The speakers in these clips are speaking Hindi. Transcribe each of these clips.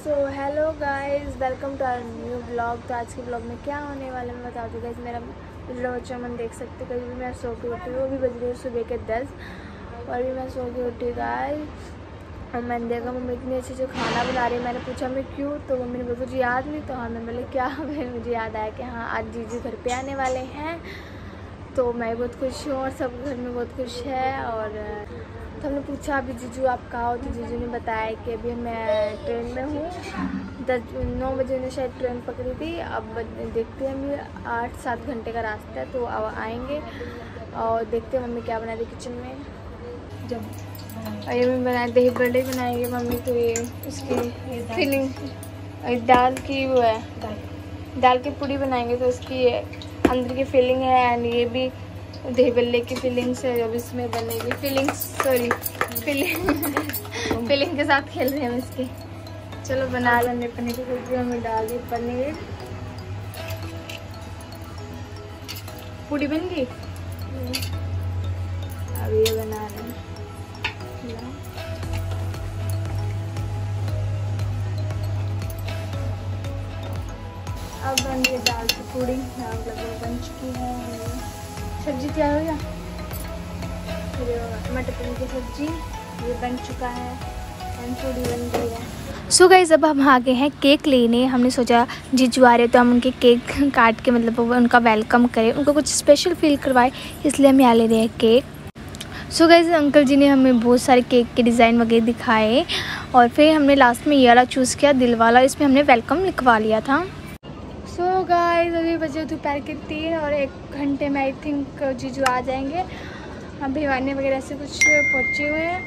So hello guys, welcome to our new blog. तो आज के ब्लॉग में क्या होने वाला है मैं बता दूँ गाइस। मेरा पिछला बच्चा मन देख सकते कभी भी मैं सो के उठी, वो भी बज रही है सुबह के 10 और भी मैं सो के उठी गाइस। और मैंने देखा मम्मी इतनी अच्छी जो खाना बना रही है। मैंने पूछा मैं क्यों, तो मम्मी ने बोला तुझे याद नहीं। तो हाँ, मैं बोले क्या मुझे याद आया कि हाँ आज जीजू घर पे आने वाले हैं। तो मैं बहुत खुश हूँ और सब घर में बहुत खुश है। और तो हमने पूछा अभी जीजू आप कहाँ हो, तो जीजू ने बताया कि अभी मैं ट्रेन में हूँ। 9 बजे ने शायद ट्रेन पकड़ी थी। अब देखते हैं, अभी 8-7 घंटे का रास्ता है, तो अब आएंगे और देखते हैं मम्मी क्या बना रही किचन में। जब ये मम्मी बनाए दही बड़े बनाएंगे मम्मी, तो ये उसकी फीलिंग दाल की वो है, दाल की पूड़ी बनाएंगे। तो उसकी अंदर की फीलिंग है एंड ये भी दही बल्ले की फीलिंग्स है जब इसमें बनेगी। फीलिंग के साथ खेल रहे हैं हम इसके। चलो बना लेंगे पनीर की सब्जी। हमें डाल दी पनीर, पूड़ी बन गई। अब ये बना रहे हैं। अब बन गई दाल की पूड़ी, लगभग बन चुकी है। सब्जी तैयार हो गया, मटर पनीर की सब्जी ये बन चुका है एंड पूड़ी बन गई है। सो गाइस, अब हम आ गए हैं केक लेने। हमने सोचा जीजू आ रहे तो हम उनके केक काट के मतलब उनका वेलकम करें, उनको कुछ स्पेशल फील करवाए, इसलिए हम यहाँ ले रहे हैं केक। सो गाइस, अंकल जी ने हमें बहुत सारे केक के डिज़ाइन वगैरह दिखाए और फिर हमने लास्ट में ये वाला चूज़ किया, दिल वाला। इसमें हमने वेलकम लिखवा लिया था। सो गाइस, अभी बजे दोपहर के 3 और 1 घंटे में आई थिंक जीजू आ जाएंगे। हम भिवानी वगैरह से कुछ पहुँचे हुए हैं,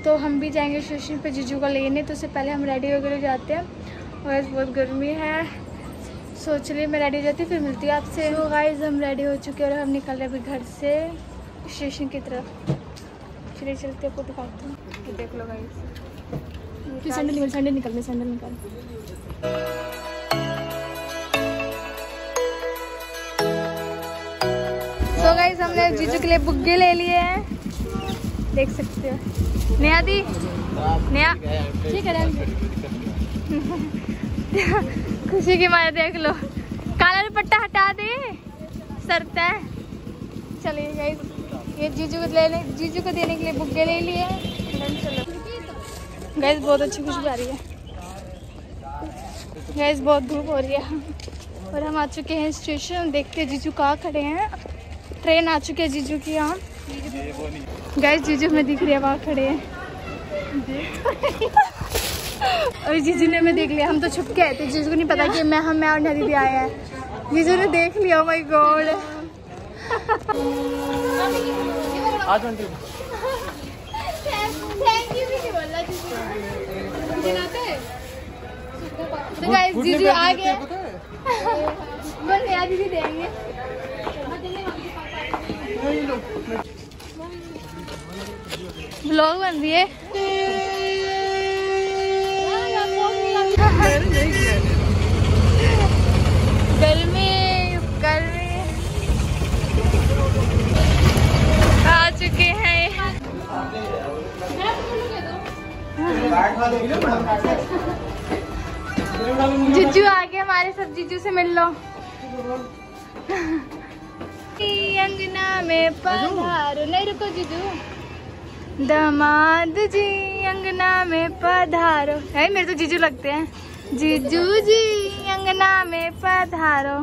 तो हम भी जाएंगे स्टेशन पे जीजू को लेने। तो उससे पहले हम रेडी वगैरह जाते हैं और बहुत गर्मी है। सोच रही मैं रेडी हो जाती, फिर मिलती हूँ आपसे। तो गाइस, हम रेडी हो चुके हैं और हम निकल रहे अभी घर से स्टेशन की तरफ। चलिए चलते आपको दिखाती हूँ। देख लो गाइस, सैंडल निकल। तो गाइस, हमने जीजू के लिए बुग्गे ले लिए हैं, देख सकते हो। नया दी नया ठीक है खुशी की मारे देख लो, काला दुपट्टा हटा दे सरता है। चलिए गाइस, ये जीजू को देने के लिए बुग्गे ले लिए। चलो गाइस, बहुत अच्छी खुशबू आ रही है गाइस, बहुत धूप हो रही है और हम आ चुके हैं स्टेशन। देखते हैं जीजू कहाँ खड़े हैं। ट्रेन आ चुकी है जीजू की यहाँ। गाइस, जीजू में दिख रही है, वहाँ खड़े हैं। और जीजू ने हमें देख लिया, हम तो छुप के आए थे, जीजू को नहीं पता कि मैं और दीदी आए हैं। जीजू ने देख लिया, माय गॉड। तो गाइस, जीजू आ गए, नया दीदी देंगे। व्लॉग बन रही है। गर्मी आ चुके हैं। जीजू आ गए हमारे, सब जीजू से मिल लो। अंगना में पधारो, नहीं रुको जीजू। दामाद जी अंगना में पधारो, है मेरे तो जीजू लगते हैं। जीजू जी अंगना में पधारो।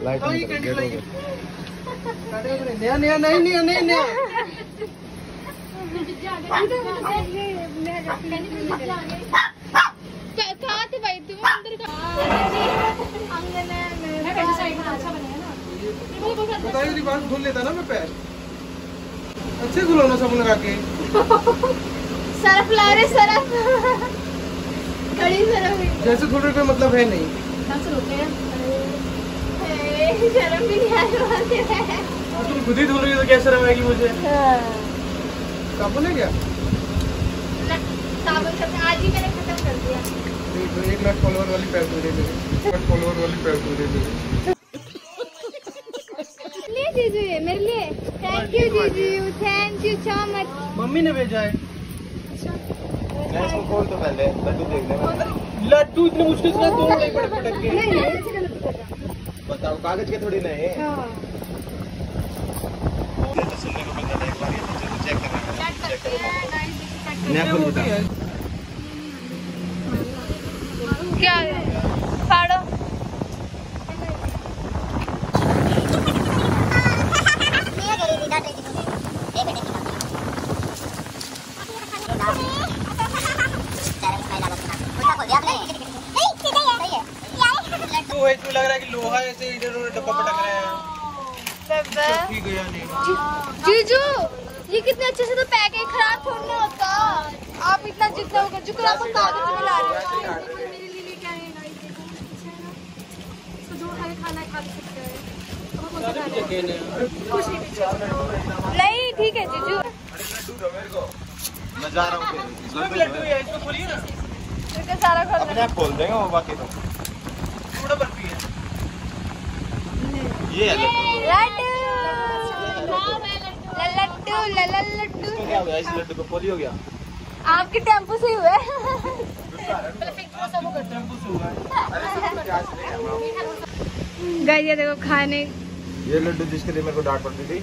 लाइट नहीं भाई तुम अंदर बात धुल लेता ना मैं पैर अच्छे धुलो ना साबुन लगा के। सरफ ला रहे, सरफ जैसे धुल रहे कोई मतलब है नहीं। शर्म भी नहीं आ रही है। तुम खुद ही धुल रही हो तो क्या शर्म आएगी मुझे? हाँ। साबुन है क्या? साबुन सब आज ही मैंने खत्म कर दिया। 1 लाख फॉलोवर वाली पैक हो रही है, 1 लाख फॉलोवर वाली पैक हो रही है लिए जीजू, ये मेरे लिए। थैंक यू जीजू, thank you so much. Mummy ने भेजा है। मैं इसको खोल तो पहले लड्डू देख ले। लड्डू इतने मुश्किल से तोड़ नहीं पड़े पटक के। बताओ कागज के थोड़ी नहीं है। ये तो सुनने को मिलता था एक बार, ये तो चेक करना है। क्या फाड़ो इसमें लग रहा है कि लोहा ऐसे इधर उधर डब्बा पटक रहे हैं। ठीक गया नहीं। जीजू ये कितने अच्छे से तो पैक है, खराब थोड़ी ना होता। आप इतना जितना होगा जो आप कागज में ला रहे हो। मेरे लिए क्या है जो है खाना खा सकते हैं। नहीं ठीक है जीजू। मैं जा रहा हूँ। लड्डू है इसको खोलिए ना। सारा अपने आप खोल देगा वो, बाकी तो थोड़ा बर्फी है। ये है लड्डू लड्डू। क्या हो गया इस लड्डू को? पोलियो हो गया? आपके टेम्पो से हुए। गाइस ये देखो खाने। ये लड्डू जिसके लिए मेरे को डांट पड़ती थी।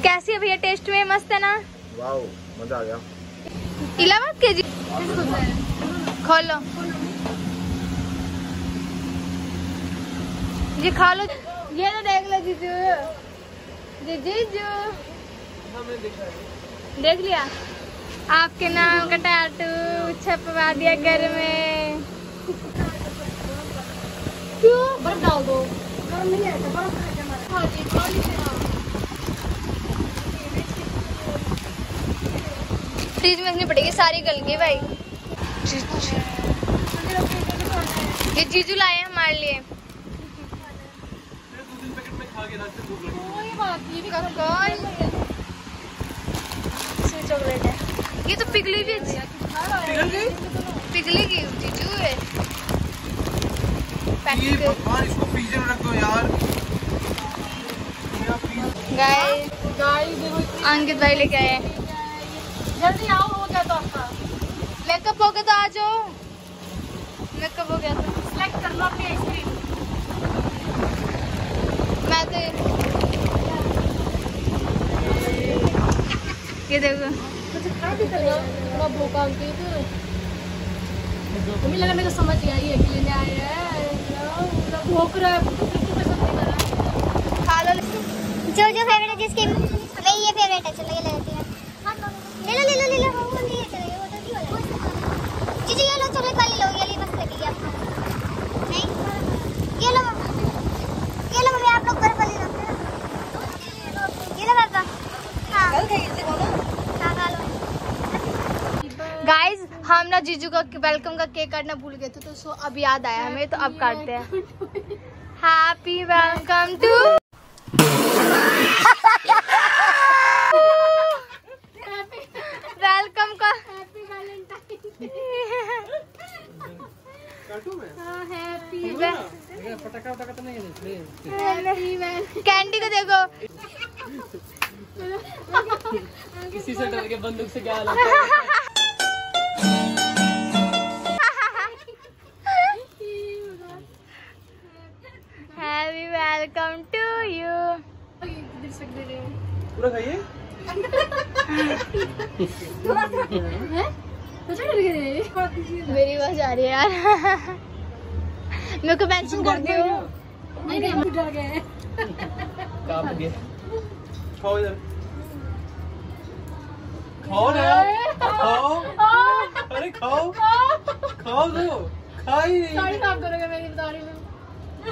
कैसी है भैया, टेस्ट में मस्त है ना? वाओ मजा आ गया। 11 केजी खोलो जी, खा लो। ये तो देख लो जीजू, जीजू देख लिया आपके नाम का टैटू छपवा दिया घर में। क्यों? बर्फ डाल दो। गरम नहीं है, बर्फ फ्रिज में रखनी पड़ेगी, सारी गल गई भाई। ये जीजू लाए हैं हमारे लिए। चॉकलेट है ये तो पिघली भी अच्छी। पिघली की जीजू है। इसको फ्रीजर में रख दो यार। अंकित भाई लेके आए। जल्दी आओ, हो गया तो आपका मेकअप हो गया तो आ जाओ। मेकअप हो गया तो सिलेक्ट कर लो अपनी आइसक्रीम। मैं तो ये देखो भूखा हमें लगा, मेरे को समझ गया ये लेने आए हैं। भूख रहा है, खा लो। जो फेवरेट है जिसकी वही ये फेवरेट है। चलो ये ले लेते हैं। ले लो ले लो ले लो। वो नहीं है, चलो ये वाला जी ये लो, चॉकलेट वाली लो, ये मस्त लगेगी आपको। नहीं ये लो मम्मी, आप लोग बर्फ वाली लो। ये लो पापा। हाँ खा लो। गाइज हम ना जीजू का वेलकम का केक काटना भूल गए थे, तो सो अब याद आया हमें, तो अब काटते हैं। हैप्पी वेलकम टू वेलकम का हैप्पी पटाखा तो नहीं है। कैंडी को देखो। किसी से डर के बंदूक से क्या हालत है? Happy welcome to you. पूरा खाइए। मेरी आवाज आ रही है यार। मेरे को मेंशन कर दियो। कांप गए। खाओ इधर। खाओ ना, खाओ। अरे खाओ, खाओ दो। खा ही नहीं। साड़ी साफ करोगे मेरी दाढ़ी में?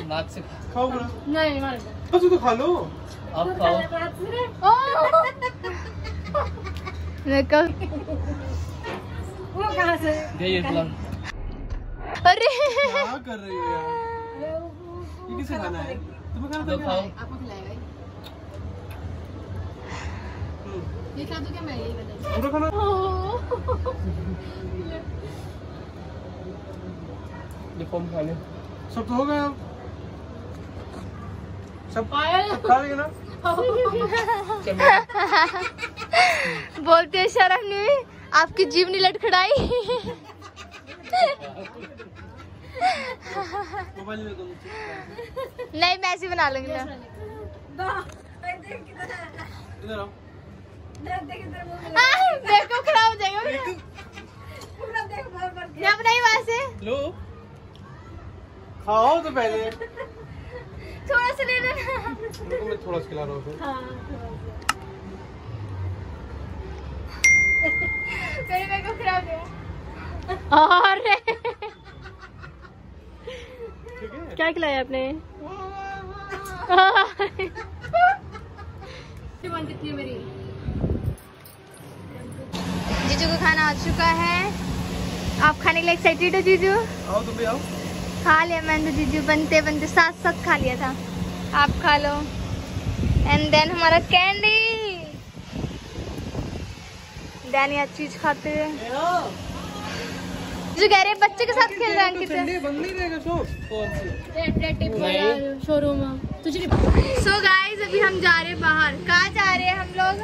नाक से खाओ पूरा। नहीं मार तो खा लो। आप खाओ। वो कहाँ से? ये प्लान। अरे क्या कर रही हो यार? ये किसे खाना है? तुम्हें खाना तो खाओ। आपको खिलाएगा ये खा दो क्या? मैं यही बता पूरा खाना। ये फॉर्म खाने सब तो हो गया, सब खा लेंगे ना। बोलते हैं शर्म नहीं, आपकी जीभ नहीं लटखड़ाई। मोबाइल में नहीं मैं ऐसे बना लूंगी ना। इधर आओ। मेकअप खराब हो जाएगा। जब नहीं वहां से लो खाओ तो पहले, थोड़ा सा ले लेना। रुको मैं थोड़ा सा खिला रहा हूँ फिर। मेरे मेकअप खराब हो गया। और ठीक है। क्या खिलाया आपने? जीजू को खाना आ चुका है। आप खाने के लिए एक्साइटेड हो जीजू? आओ तुम भी आओ। खा लिया मैंने तो जीजू, बनते बनते साथ साथ खा लिया था। आप खा लो। एंड देन हमारा कैंडी। डैनी हर चीज खाते हुए जो कह रहे हैं बच्चे के साथ खेल रहे हैं। ठंडी बंद नहीं रहेगा शो। शोरूम सो गाइस अभी हम जा रहे हैं बाहर। कहाँ जा रहे हैं हम लोग?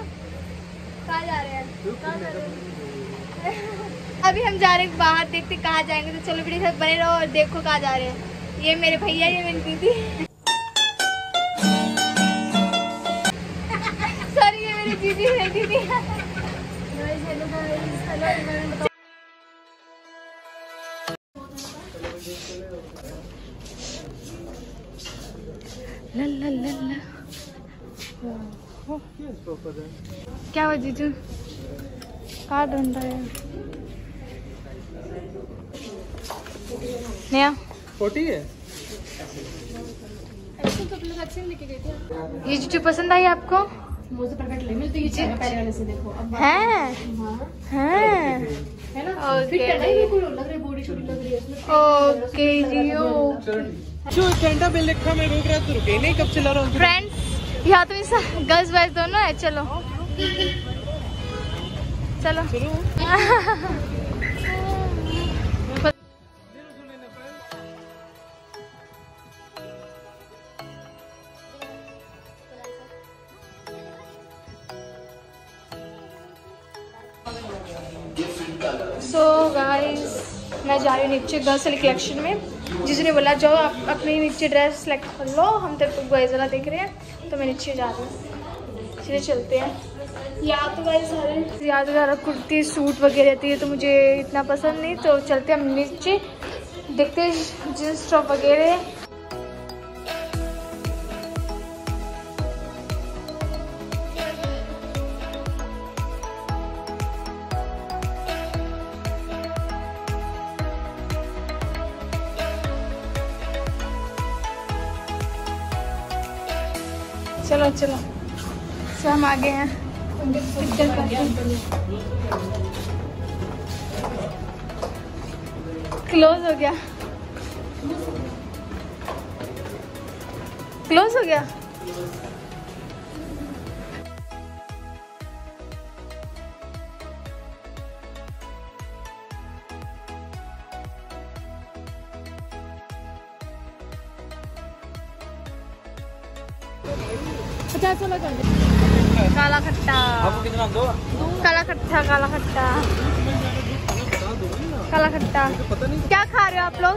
कहाँ जा रहे हैं? अभी हम जा रहे हैं बाहर, देखते कहाँ जाएंगे। तो चलो वीडियो साथ बने रहो और देखो कहाँ जा रहे हैं। ये मेरे भैया, ये मेरी दीदी। सॉरी ये मेरी दीदी है। दीदी ला ला ला ला। क्या हुआ जीजू? कहाँ ढूंढ रहे हैं? नया 40 है। ये जीजू पसंद आई आपको? हैं? ओके जी। जो कैंटा बिल लिखा मैं रोक रहा तो रुके नहीं, कब चला रहा हूँ। फ्रेंड्स यहाँ तो गर्ल्स बॉयज दोनों है। चलो चलो चलो। सो गाइस मैं जा रही हूँ नीचे गर्ल्स वाली कलेक्शन में। जिसने बोला जाओ आप अपनी नीचे ड्रेस सेलेक्ट कर लो, हम तेरे को बॉयज वाला देख रहे हैं। तो मैं नीचे जा रही हूँ, चलिए चलते हैं। या तो गाइस ज़्यादा कुर्ती सूट वगैरह रहती है तो मुझे इतना पसंद नहीं। तो चलते हैं हम नीचे, देखते हैं जींस टॉप वगैरह। चलो चलो सो हम आ गए हैं। क्लोज हो गया, क्लोज हो गया। काला खट्टा, आपको कितना दो? काला खट्टा, काला खट्टा, काला खट्टा। पता नहीं क्या खा रहे हो आप लोग?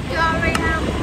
जा रहे हैं